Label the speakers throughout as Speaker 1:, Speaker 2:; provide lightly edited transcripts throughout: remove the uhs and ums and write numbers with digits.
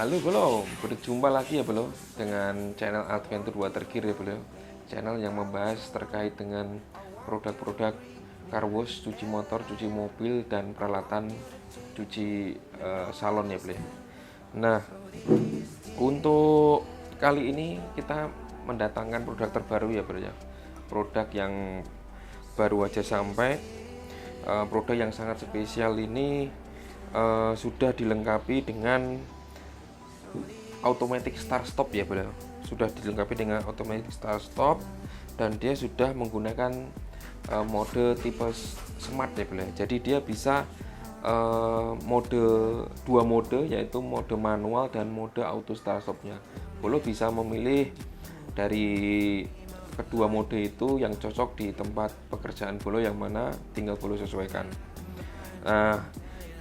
Speaker 1: Halo bro, berjumpa lagi ya bro dengan channel Adventure Water Gear ya bro. Channel yang membahas terkait dengan produk-produk car wash, cuci motor, cuci mobil dan peralatan cuci salon ya bro. Nah, untuk kali ini kita mendatangkan produk terbaru ya bro ya. Produk yang baru aja sampai, produk yang sangat spesial ini sudah dilengkapi dengan automatic start stop ya bro. Sudah dilengkapi dengan automatic start stop dan dia sudah menggunakan mode tipe smart ya bro. Jadi dia bisa mode dua mode, yaitu mode manual dan mode auto start stopnya. Bolo bisa memilih dari kedua mode itu yang cocok di tempat pekerjaan Bolo yang mana tinggal Bolo sesuaikan. Nah,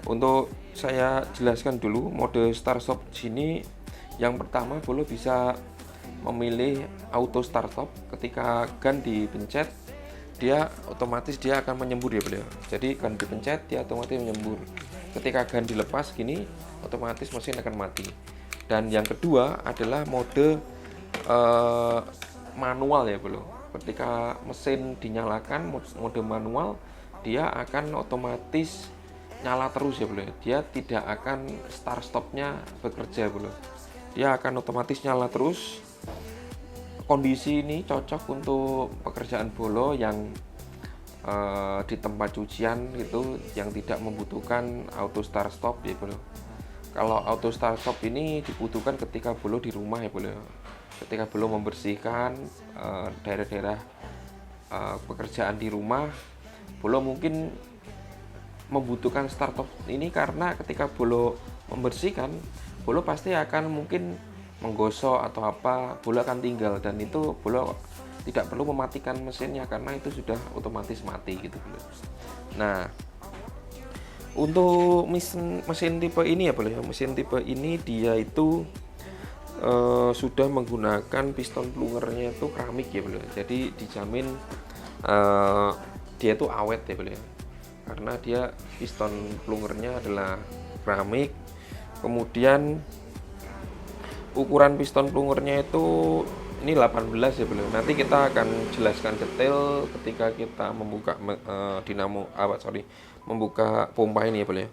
Speaker 1: untuk saya jelaskan dulu mode start stop sini. Yang pertama, Bolo bisa memilih auto start stop. Ketika gun dipencet, dia otomatis dia akan menyembur ya beliau. Jadi gun dipencet, dia otomatis menyembur. Ketika gun dilepas gini, otomatis mesin akan mati. Dan yang kedua adalah mode manual ya beliau. Ketika mesin dinyalakan mode manual, dia akan otomatis nyala terus ya beliau. Dia tidak akan start stopnya bekerja beliau. Dia akan otomatis nyala terus. Kondisi ini cocok untuk pekerjaan Bolo yang di tempat cucian gitu, yang tidak membutuhkan auto start stop ya Bolo. Kalau auto start stop ini dibutuhkan ketika Bolo di rumah ya Bolo. Ketika Bolo membersihkan daerah-daerah pekerjaan di rumah, Bolo mungkin membutuhkan start stop ini karena ketika Bolo membersihkan, Bolo pasti akan mungkin menggosok atau apa, Bolo akan tinggal, dan itu Bolo tidak perlu mematikan mesinnya karena itu sudah otomatis mati gitu bro. Nah, untuk mesin tipe ini ya bro, mesin tipe ini dia itu sudah menggunakan piston plungernya itu keramik ya bro. Jadi dijamin dia itu awet ya bro, karena dia piston plungernya adalah keramik. Kemudian ukuran piston plungernya itu ini 18 ya beliau. Nanti kita akan jelaskan detail ketika kita membuka membuka pompa ini ya beliau.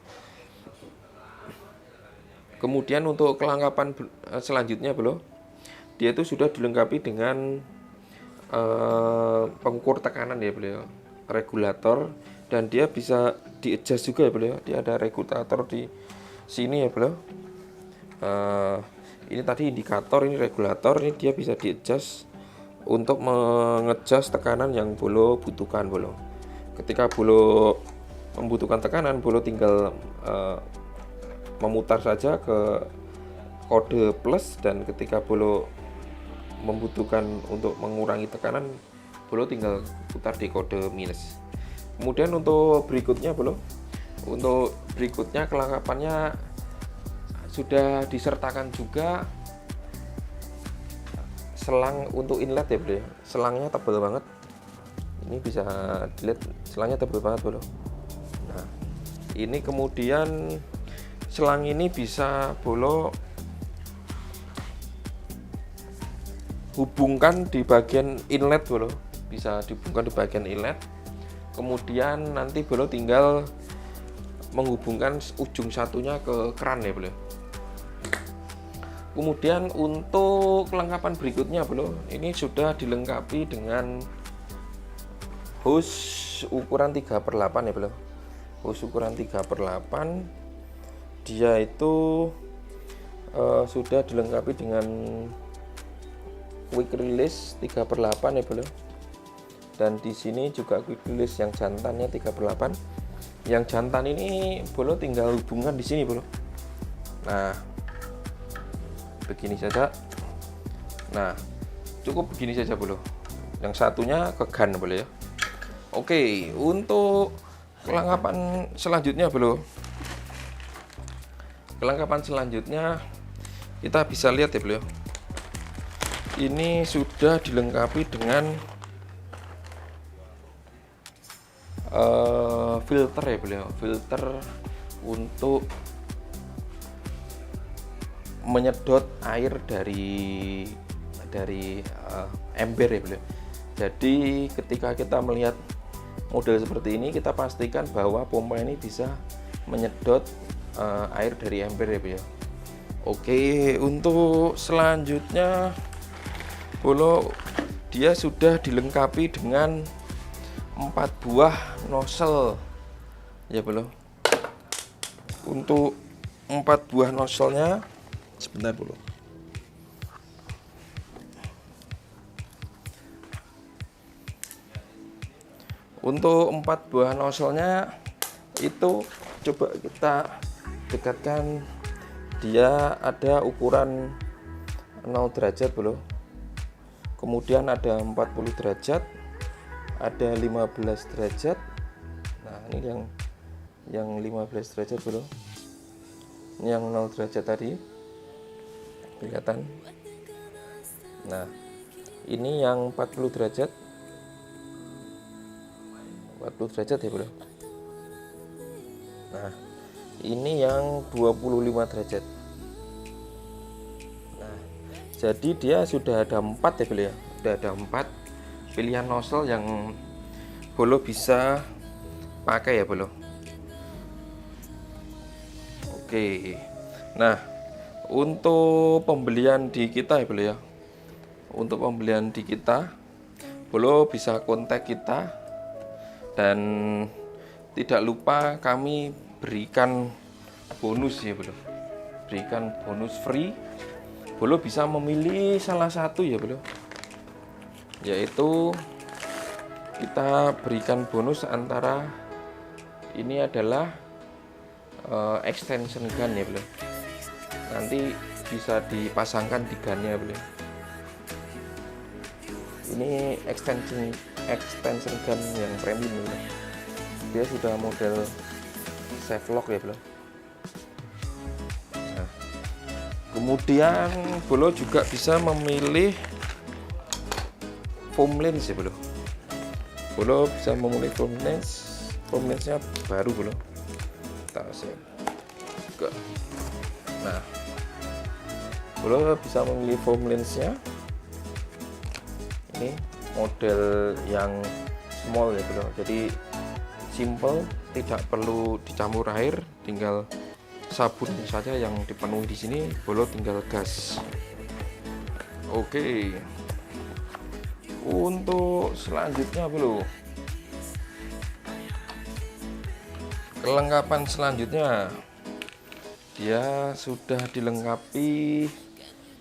Speaker 1: Kemudian untuk kelengkapan selanjutnya beliau, dia itu sudah dilengkapi dengan pengukur tekanan ya beliau, regulator, dan dia bisa di-adjust juga ya beliau. Dia ada regulator di sini ya bro. Ini tadi indikator, ini regulator, ini dia bisa di-adjust untuk mengejas tekanan yang Bolo butuhkan Bolo. Ketika Bolo membutuhkan tekanan, Bolo tinggal memutar saja ke kode plus, dan ketika Bolo membutuhkan untuk mengurangi tekanan, Bolo tinggal putar di kode minus. Kemudian untuk berikutnya Bolo, untuk berikutnya kelengkapannya sudah disertakan juga selang untuk inlet ya bro. Selangnya tebal banget. Ini bisa dilihat, selangnya tebal banget bro. Nah, ini kemudian selang ini bisa Bolo hubungkan di bagian inlet bro. Bisa dihubungkan di bagian inlet. Kemudian nanti Bolo tinggal menghubungkan ujung satunya ke keran ya bro. Kemudian untuk kelengkapan berikutnya bro, ini sudah dilengkapi dengan hose ukuran 3/8 ya bro. Hose ukuran 3/8, dia itu sudah dilengkapi dengan quick release 3/8 ya bro. Dan di sini juga quick release yang jantannya 3/8. Yang jantan ini Bolo tinggal hubungkan di sini bro. Nah, begini saja. Nah, cukup begini saja bro. Yang satunya ke gun boleh ya. Oke, untuk kelengkapan selanjutnya bro. Kelengkapan selanjutnya kita bisa lihat ya bro. Ini sudah dilengkapi dengan filter ya beliau, filter untuk menyedot air dari ember ya beliau. Jadi ketika kita melihat model seperti ini, kita pastikan bahwa pompa ini bisa menyedot air dari ember ya beliau. Oke, untuk selanjutnya bolo dia sudah dilengkapi dengan 4 buah nozzle ya bolo. Untuk 4 buah nozzle-nya, sebentar bolo. Untuk 4 buah nozzle-nya itu coba kita dekatkan, dia ada ukuran 0 derajat bro, kemudian ada 40 derajat, ada 15 derajat. Nah ini yang 15 derajat bro, ini yang 0 derajat tadi kelihatan. Nah ini yang 40 derajat, 40 derajat ya bro. Nah ini yang 25 derajat. Nah jadi dia sudah ada 4 ya bro ya, sudah ada 4 pilihan nozzle yang bolo bisa pakai ya bolo. Oke, nah untuk pembelian di kita ya bolo ya, untuk pembelian di kita bolo bisa kontak kita, dan tidak lupa kami berikan bonus ya bro, berikan bonus free. Bolo bisa memilih salah satu ya bro, yaitu kita berikan bonus antara ini adalah extension gun ya bro, nanti bisa dipasangkan di gunnya bro. Ini extension gun yang premium bro. Dia sudah model safe lock ya bro. Nah, kemudian bolo juga bisa memilih foam lens ya bro. Bolo bisa memilih foam lensnya baru bro. Nah bolo bisa memilih foam lensnya, ini model yang small ya bro, jadi simple, tidak perlu dicampur air, tinggal sabun saja yang dipenuhi di sini, bolo tinggal gas. Oke, untuk selanjutnya bolo, kelengkapan selanjutnya dia sudah dilengkapi,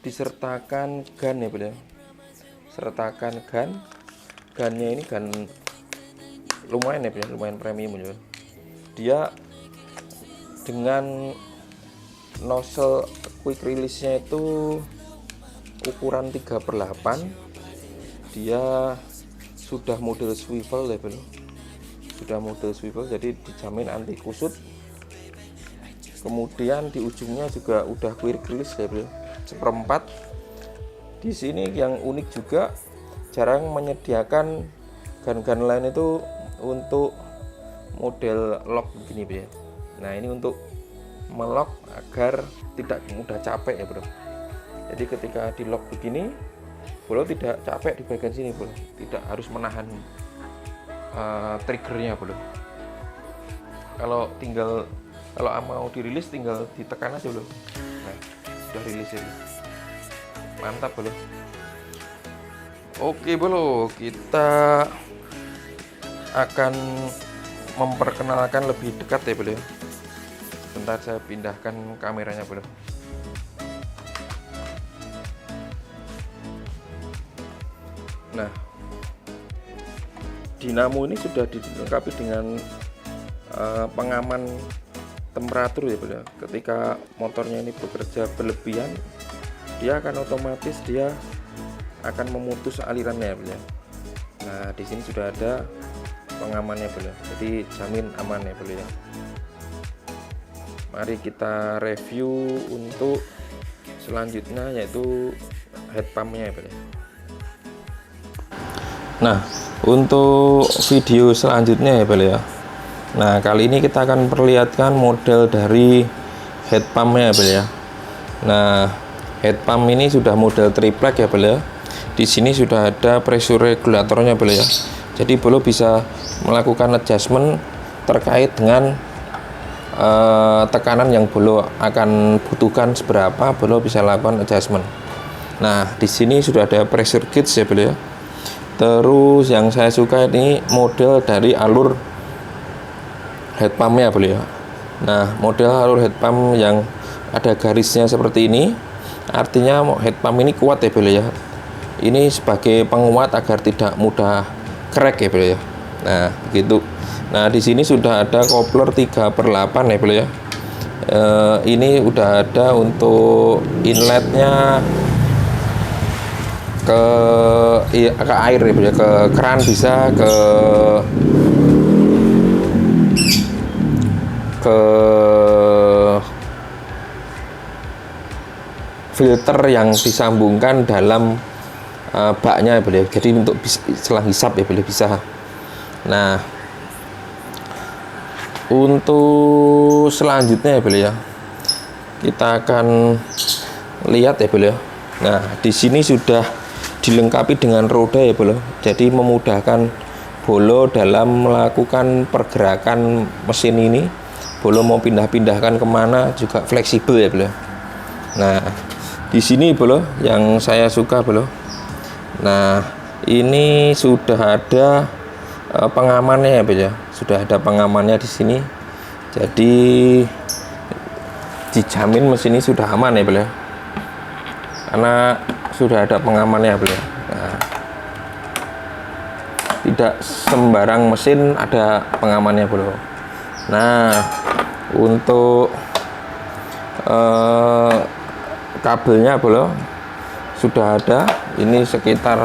Speaker 1: disertakan gun ya bro, sertakan gunnya ini gun lumayan ya bro, lumayan premium ya. Dia dengan nozzle quick release nya itu ukuran 3/8, dia sudah model swivel ya bro, sudah model swivel, jadi dijamin anti kusut. Kemudian di ujungnya juga udah quick release ya bro, 1/4. Di sini yang unik juga, jarang menyediakan gun lain itu untuk model lock begini bro. Nah ini untuk melock agar tidak mudah capek ya bro. Jadi ketika di lock begini, bolo tidak capek di bagian sini bro, tidak harus menahan triggernya bro. Kalau mau dirilis tinggal ditekan aja bro. Nah sudah rilis ini, mantap bro. Oke bro, kita akan memperkenalkan lebih dekat ya bro. Bentar saya pindahkan kameranya bro. Nah dinamo ini sudah dilengkapi dengan pengaman temperatur ya bro. Ketika motornya ini bekerja berlebihan, dia akan otomatis dia akan memutus alirannya ya bro. Nah di sini sudah ada pengamannya bro, jadi jamin aman ya bro ya. Mari kita review untuk selanjutnya, yaitu head pumpnya ya bro. Nah untuk video selanjutnya ya bro ya, nah kali ini kita akan perlihatkan model dari head pumpnya ya bro ya. Nah Head pump ini sudah model triplek ya beliau. Di sini sudah ada pressure regulatornya beliau. Jadi beliau bisa melakukan adjustment terkait dengan tekanan yang beliau akan butuhkan seberapa, beliau bisa lakukan adjustment. Nah, di sini sudah ada pressure gauge ya beliau. Terus yang saya suka ini model dari alur head pumpnya beliau. Nah, model alur head pump yang ada garisnya seperti ini, artinya head pump ini kuat ya beliau. Ini sebagai penguat agar tidak mudah crack ya beliau. Nah, begitu. Nah, di sini sudah ada coupler 3/8 ya beliau. Ini udah ada untuk inletnya ke air ya beliau, ke keran bisa, ke filter yang disambungkan dalam baknya ya beliau. Jadi untuk setelah hisap ya beliau bisa. Nah, untuk selanjutnya ya beliau, kita akan lihat ya beliau. Nah, di sini sudah dilengkapi dengan roda ya beliau. Jadi memudahkan bolo dalam melakukan pergerakan mesin ini. Bolo mau pindah-pindahkan kemana juga fleksibel ya beliau. Nah, di sini beliau yang saya suka beliau. Nah, ini sudah ada pengamannya ya beliau. Sudah ada pengamannya di sini. Jadi dijamin mesin ini sudah aman ya beliau. Karena sudah ada pengamannya beliau. Nah, tidak sembarang mesin ada pengamannya beliau. Nah, untuk kabelnya beliau sudah ada. Ini sekitar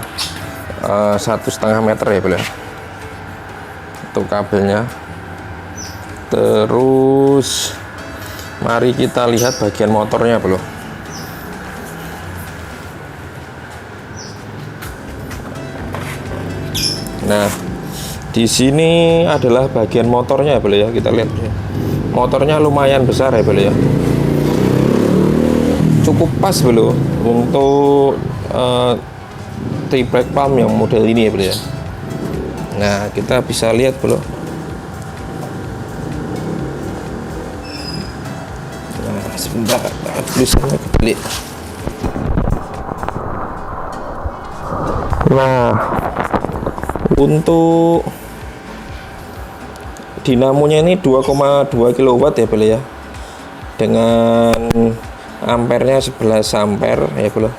Speaker 1: 1,5 meter ya beliau untuk kabelnya. Terus mari kita lihat bagian motornya beliau. Nah, di sini adalah bagian motornya ya beliau. Kita lihat motornya lumayan besar ya beliau. Cukup pas beliau untuk triplek pump yang model ini ya beliau. Nah, kita bisa lihat beliau. Nah, sebentar tulisannya kebalik. Nah, untuk dinamonya ini 2,2 kW ya beliau ya. Dengan ampernya 11 ampere ya beliau.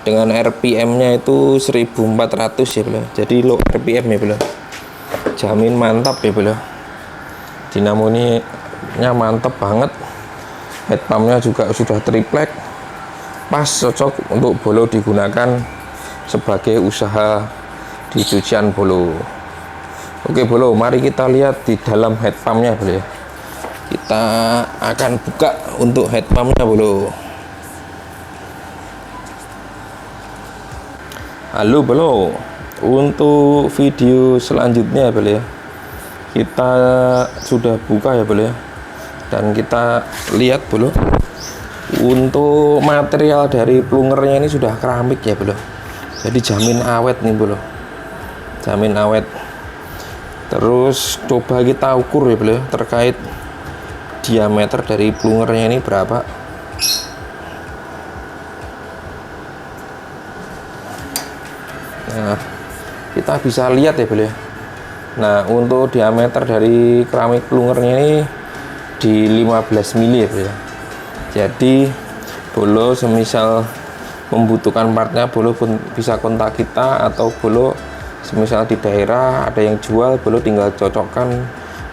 Speaker 1: Dengan RPM-nya itu 1400 ya beliau. Jadi low RPM ya beliau. Jamin mantap ya beliau. Dinamo ini mantap banget. Head pumpnya juga sudah triplek. Pas, cocok untuk bolo digunakan sebagai usaha di cucian bolo. Oke bolo, mari kita lihat di dalam head pumpnya beliau. Kita akan buka untuk head pumpnya bolo. Halo bro, untuk video selanjutnya bro ya, kita sudah buka ya bro ya, dan kita lihat bro, untuk material dari plungernya ini sudah keramik ya bro, jadi jamin awet nih bro, jamin awet. Terus coba kita ukur ya bro ya, terkait diameter dari plungernya ini berapa. Nah, kita bisa lihat ya beliau. Nah, untuk diameter dari keramik plungernya ini di 15 mili ya beliau. Jadi bolo semisal membutuhkan partnya, bolo pun bisa kontak kita, atau bolo semisal di daerah ada yang jual, bolo tinggal cocokkan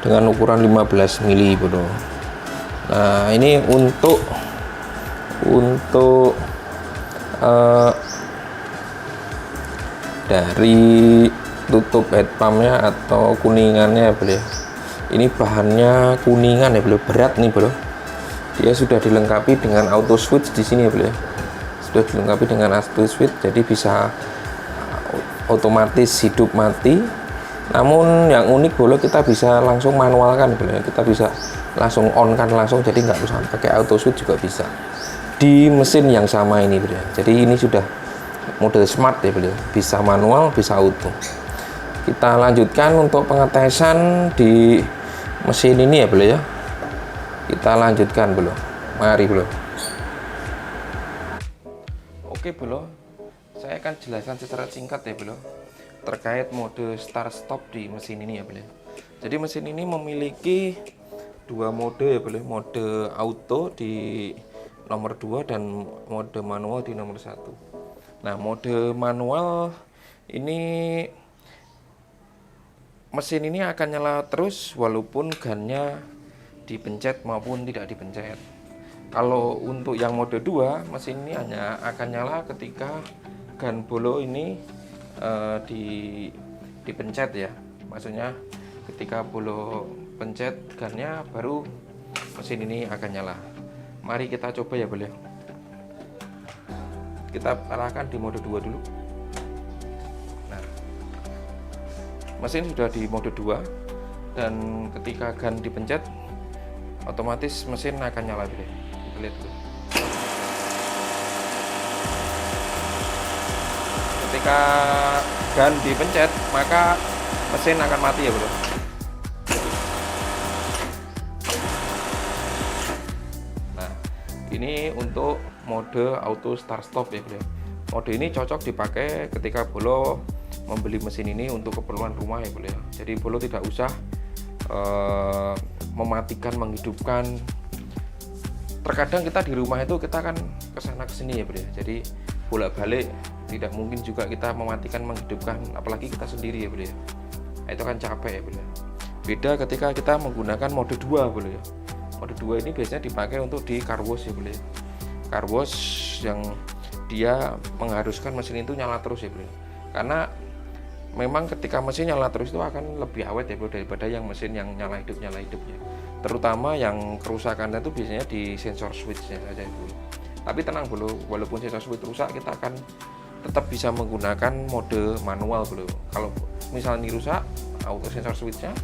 Speaker 1: dengan ukuran 15 mili bolo. Nah, ini untuk dari tutup head pumpnya atau kuningannya ya beliau. Ini bahannya kuningan ya beliau, berat nih beliau. Dia sudah dilengkapi dengan auto switch di sini ya beliau. Sudah dilengkapi dengan auto switch, jadi bisa otomatis hidup mati Namun yang unik bro, kita bisa langsung manualkan bro, kita bisa langsung on kan langsung, jadi nggak usah pakai auto switch juga bisa di mesin yang sama ini bro. Jadi ini sudah mode smart ya bro, bisa manual bisa auto. Kita lanjutkan untuk pengetesan di mesin ini ya bro ya. Kita lanjutkan bro, mari bro. Oke bro, saya akan jelaskan secara singkat ya bro terkait mode start stop di mesin ini ya bro. Jadi mesin ini memiliki dua mode ya bro, mode auto di nomor 2 dan mode manual di nomor 1. Nah, mode manual ini mesin ini akan nyala terus walaupun gannya dipencet maupun tidak dipencet. Kalau untuk yang mode 2, mesin ini hanya akan nyala ketika gan bolo ini dipencet ya. Maksudnya ketika bolo pencet gannya baru mesin ini akan nyala. Mari kita coba ya boleh. Kita arahkan di mode 2 dulu. Nah, mesin sudah di mode 2 dan ketika gan dipencet otomatis mesin akan nyala boleh. Kita lihat dulu. Ketika gan dipencet maka mesin akan mati ya bro. Nah, ini untuk mode auto start stop ya bro. Mode ini cocok dipakai ketika bolo membeli mesin ini untuk keperluan rumah ya bro. Jadi bolo tidak usah mematikan menghidupkan. Terkadang kita di rumah itu kita kan kesana kesini ya bro. Jadi bolak-balik tidak mungkin juga kita mematikan menghidupkan, apalagi kita sendiri ya bro ya. Nah, itu kan capek ya bro. Beda ketika kita menggunakan mode 2 bro ya. Mode 2 ini biasanya dipakai untuk di car wash ya bro. Car wash yang dia mengharuskan mesin itu nyala terus ya bro. Karena memang ketika mesin nyala terus itu akan lebih awet ya bro daripada yang mesin yang nyala hidupnya. Terutama yang kerusakannya itu biasanya di sensor switchnya saja bro. Tapi tenang bro, walaupun sensor switch rusak kita akan tetap bisa menggunakan mode manual bro. Kalau misalnya ini rusak auto sensor switchnya,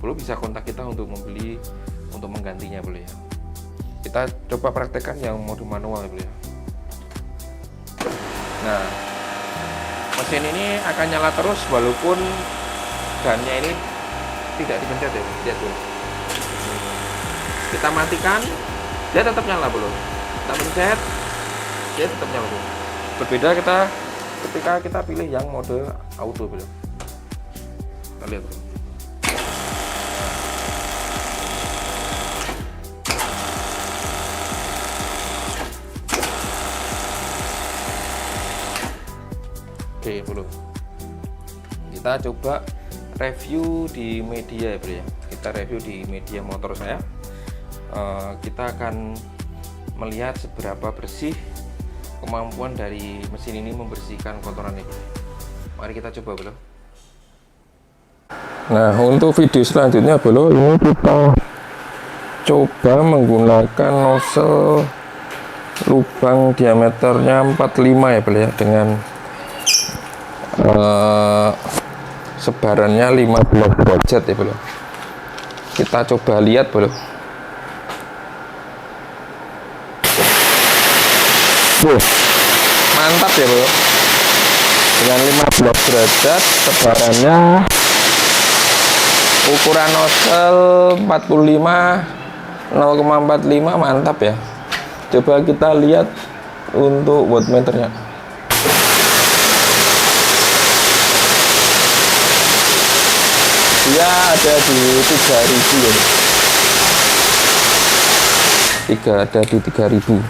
Speaker 1: bro bisa kontak kita untuk membeli untuk menggantinya bro ya. Kita coba praktekkan yang mode manual bro ya. Nah, mesin ini akan nyala terus walaupun gannya ini tidak dipencet ya. Lihat bro. Kita matikan, dia tetap nyala bro. Kita pencet, dia tetap nyala bro. Berbeda ketika kita pilih yang mode auto bro. Kita lihat bro. Oke bro, kita coba review di media ya bro ya. Kita review di media motor saya. Kita akan melihat seberapa bersih kemampuan dari mesin ini membersihkan kotoran ini. Mari kita coba bro. Nah, untuk video selanjutnya bro, ini kita coba menggunakan nozzle lubang diameternya 45 ya bro ya, dengan sebarannya 15 derajat ya bro. Kita coba lihat bro. Mantap ya bro, dengan 15 derajat sebarannya, ukuran nozzle 45 0,45, mantap ya. Coba kita lihat untuk wattmeternya. Dia ada di 3000 ya. Ada di 3000.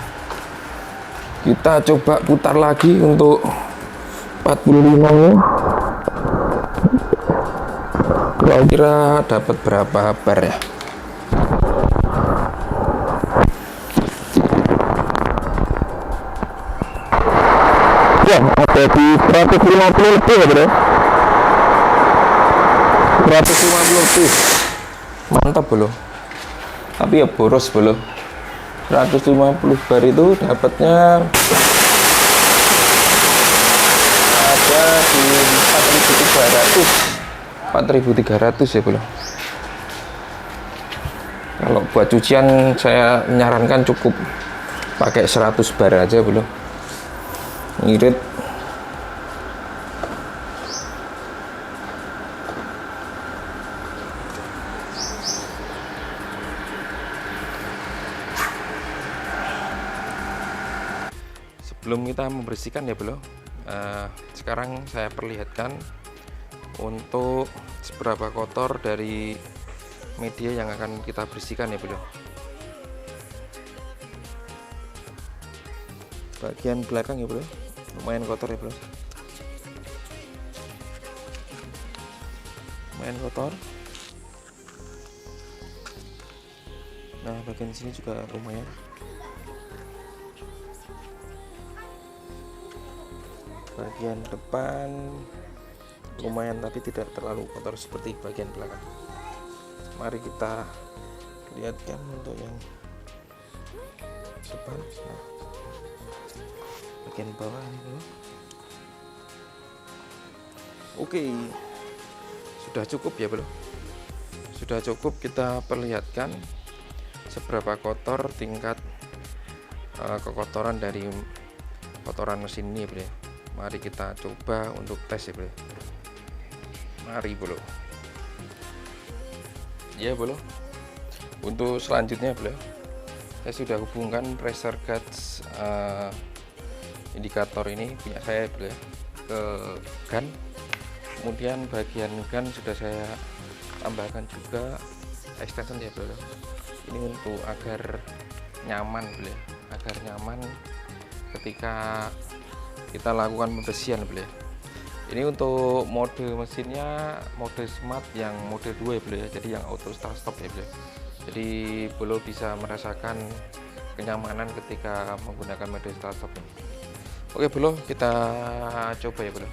Speaker 1: Kita coba putar lagi untuk 45 nya. Kira-kira dapat berapa bar ya? Ya, ada di 150 lebih ya bro. 150 lebih. Mantap bro. Tapi ya boros bro. 150 bar itu dapatnya ada di 4.300. 4.300 ya bro. Kalau buat cucian saya menyarankan cukup pakai 100 bar aja bro, ngirit. Sebelum kita membersihkan ya bro, sekarang saya perlihatkan untuk seberapa kotor dari media yang akan kita bersihkan ya bro. Bagian belakang ya bro, lumayan kotor ya bro, lumayan kotor. Nah bagian sini juga lumayan. Bagian depan lumayan tapi tidak terlalu kotor seperti bagian belakang. Mari kita lihatkan untuk yang depan. Nah, bagian bawah ini bro. Oke, sudah cukup ya bro, sudah cukup. Kita perlihatkan seberapa kotor tingkat kekotoran dari kotoran mesin ini bro. Mari kita coba untuk tes ya bro. Mari bro. Ya bro, untuk selanjutnya bro, saya sudah hubungkan pressure gauge indikator ini punya saya bro ke gun. Kemudian bagian gun sudah saya tambahkan juga extension ya bro. Ini untuk agar nyaman bro, agar nyaman ketika kita lakukan pembersihan bro. Ini untuk mode mesinnya mode smart yang mode 2 ya bro ya, jadi yang auto start stop ya bro. Jadi bro bisa merasakan kenyamanan ketika menggunakan mode start stop ini. Oke bro, kita coba ya bro.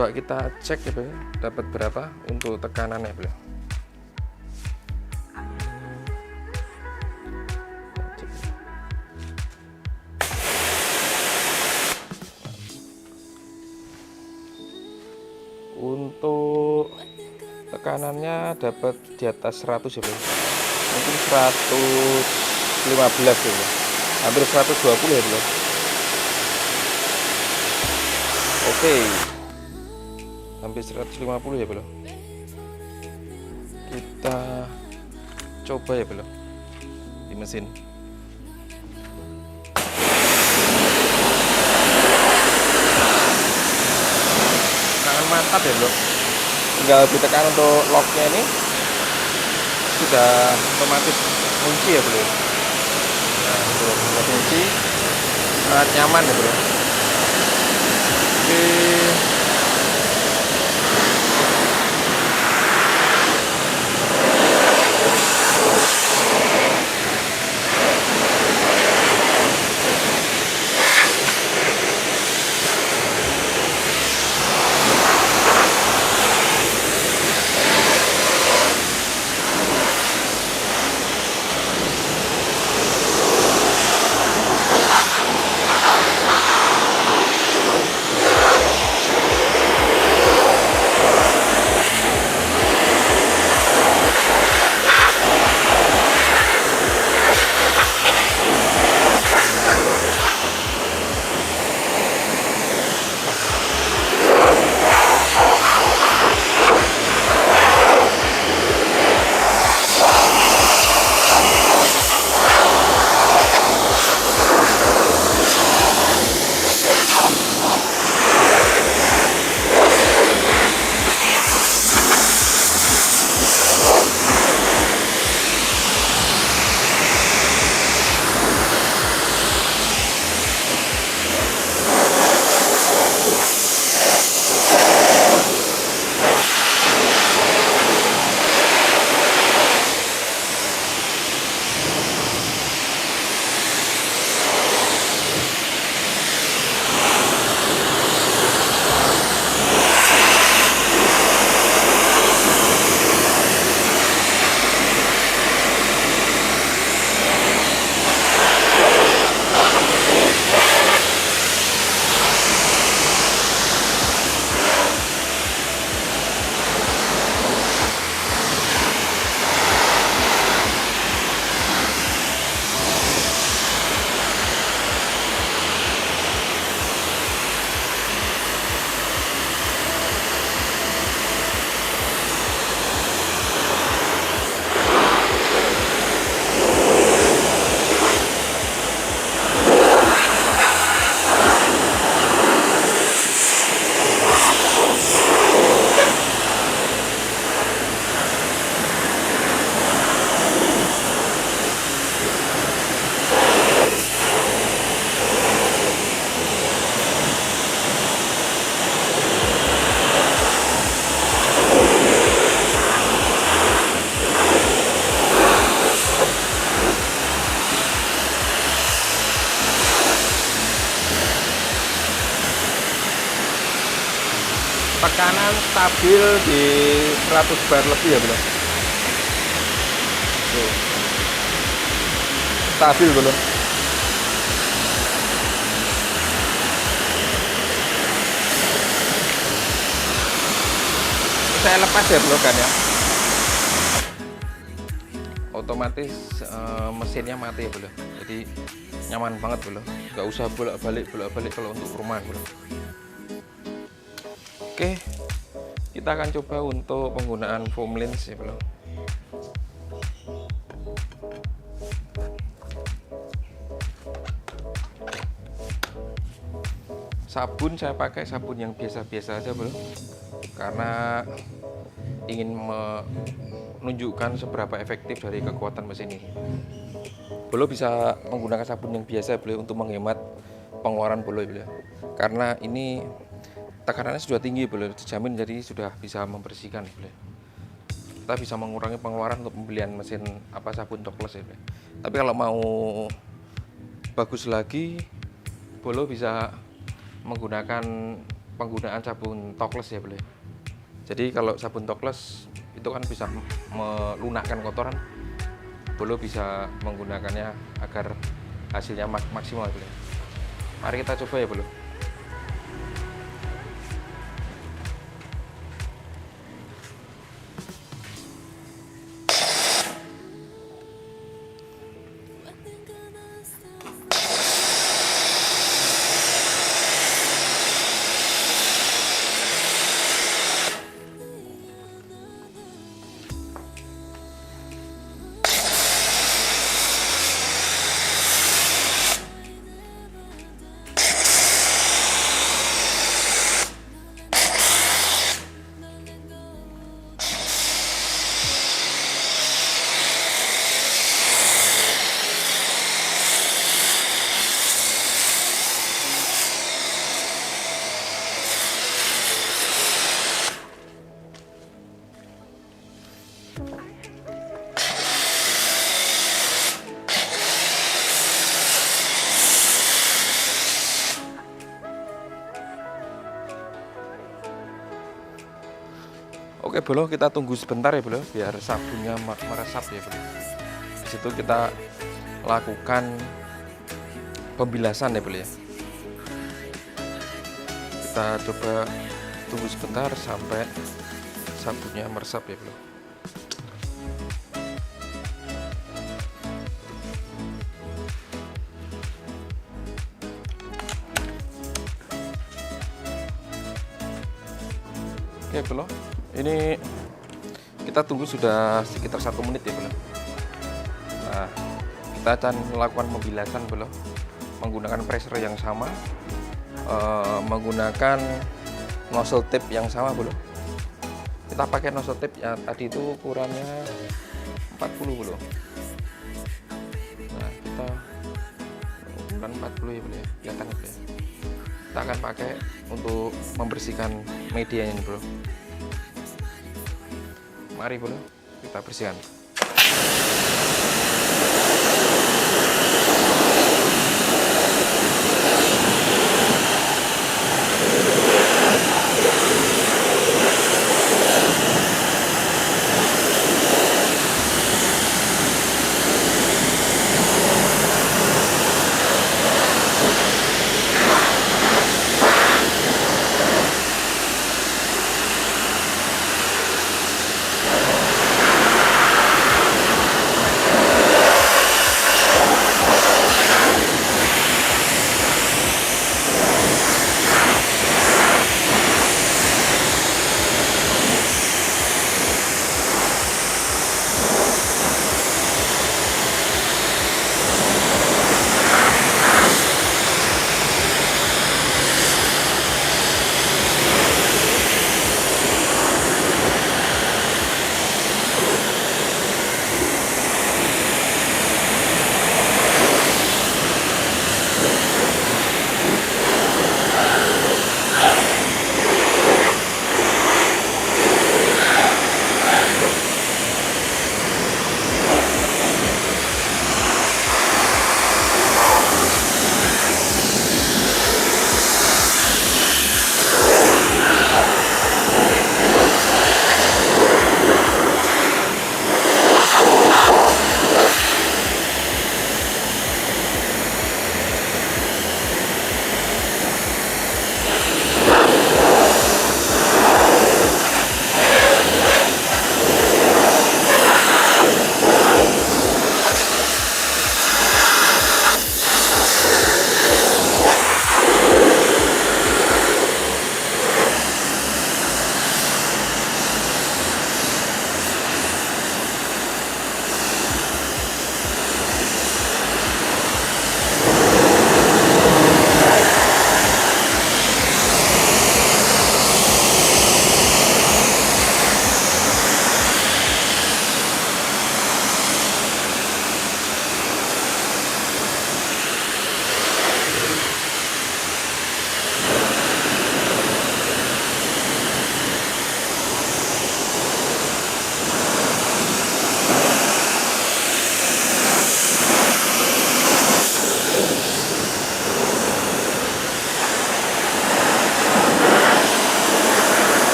Speaker 1: Coba kita cek ya bro, dapat berapa untuk tekanannya bro. Untuk tekanannya dapat di atas 100 ya bro, mungkin 115 ya bro, hampir 120 ya bro. Oke, hampir 150 ya bro. Kita coba ya bro di mesin. Sangat mantap ya bro, tinggal ditekan untuk locknya ini sudah otomatis kunci ya bro. Nah untuk kunci sangat nyaman ya bro. Oke. stabil di 100 bar lebih ya belum. Tuh, stabil belum. Saya lepas ya belum kan ya. Otomatis mesinnya mati ya belum. Jadi nyaman banget belum. Nggak usah bolak-balik kalau untuk rumah belum. Oke, kita akan coba untuk penggunaan foam lens ya belum. Sabun saya pakai sabun yang biasa-biasa aja belum, karena ingin menunjukkan seberapa efektif dari kekuatan mesin ini. Bolo bisa menggunakan sabun yang biasa boleh untuk menghemat pengeluaran bolo ya, karena ini tekanannya sudah tinggi boleh dijamin, jadi sudah bisa membersihkan boleh. Kita bisa mengurangi pengeluaran untuk pembelian mesin sabun toples ya. Tapi kalau mau bagus lagi, bolo bisa menggunakan penggunaan sabun toples ya boleh. Jadi kalau sabun toples itu kan bisa melunakkan kotoran, bolo bisa menggunakannya agar hasilnya maksimal boleh. Mari kita coba ya bolo. Oke bolo, kita tunggu sebentar ya bolo, biar sabunnya meresap ya bolo. Di situ kita lakukan pembilasan ya bolo ya. Kita coba tunggu sebentar sampai sabunnya meresap ya bolo. Oke bolo, ini kita tunggu sudah sekitar 1 menit ya bolo. Nah, kita akan melakukan pembilasan bolo menggunakan pressure yang sama, menggunakan nozzle tip yang sama bolo. Kita pakai nozzle tip yang tadi itu ukurannya 40 bolo. Nah, kita ukuran 40 ya bolo ya, kelihatan ya bolo ya. Kita akan pakai untuk membersihkan media ini bro. Mari bro, kita bersihkan.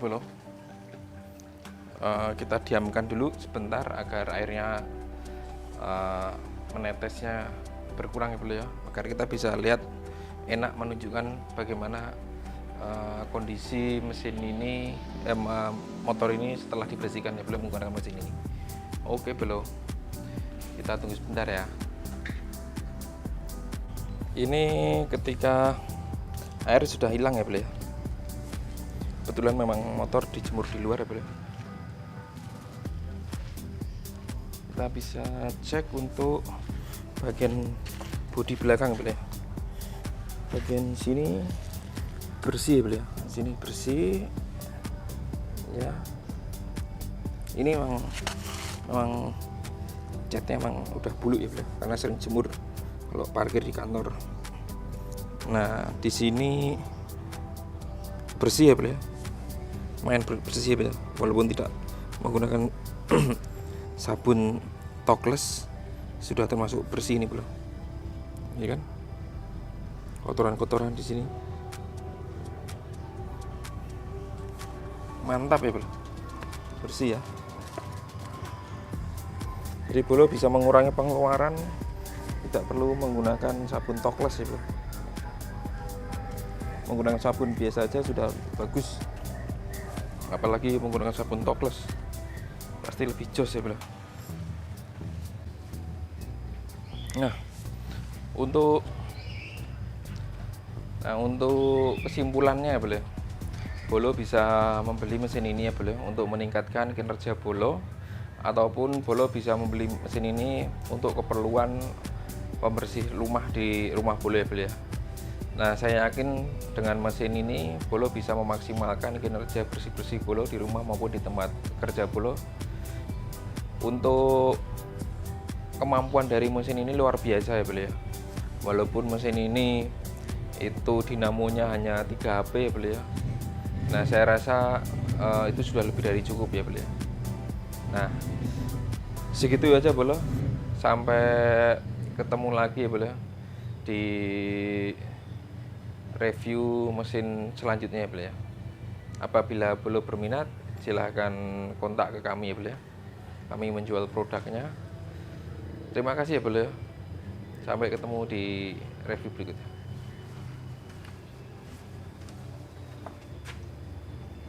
Speaker 1: bolo. Kita diamkan dulu sebentar agar airnya menetesnya berkurang ya bolo ya, agar kita bisa lihat enak menunjukkan bagaimana kondisi mesin ini, motor ini setelah dibersihkan ya bolo menggunakan mesin ini. Oke bolo, kita tunggu sebentar ya. Ini ketika air sudah hilang ya bolo ya. Kebetulan memang motor dijemur di luar ya bolo. Kita bisa cek untuk bagian bodi belakang bolo ya. Bagian sini bersih ya bolo ya. Sini bersih ya. Ini memang catnya memang udah buluk ya bolo, karena sering jemur kalau parkir di kantor. Nah di sini bersih ya bolo ya, main bersih ya bolo, walaupun tidak menggunakan sabun Tokless sudah termasuk bersih ini bolo, ya kan? Kotoran-kotoran di sini mantap ya bolo, bersih ya. Jadi bolo bisa mengurangi pengeluaran, tidak perlu menggunakan sabun Tokless ya bolo. Menggunakan sabun biasa aja sudah bagus, apalagi menggunakan sabun Tokless pasti lebih jos ya bolo. Nah untuk kesimpulannya ya bolo bisa membeli mesin ini ya bolo untuk meningkatkan kinerja bolo, ataupun bolo bisa membeli mesin ini untuk keperluan pembersih rumah di rumah bolo ya bolo ya. Nah saya yakin dengan mesin ini bolo bisa memaksimalkan kinerja bersih-bersih bolo di rumah maupun di tempat kerja bolo. Untuk kemampuan dari mesin ini luar biasa ya bolo ya. Walaupun mesin ini itu dinamonya hanya 3 HP ya bolo ya. Nah saya rasa itu sudah lebih dari cukup ya bolo ya. Nah segitu aja bolo, sampai ketemu lagi ya bolo ya di review mesin selanjutnya ya bolo ya. Apabila bolo berminat silahkan kontak ke kami ya bolo ya, kami menjual produknya. Terima kasih ya bolo ya, sampai ketemu di review berikutnya.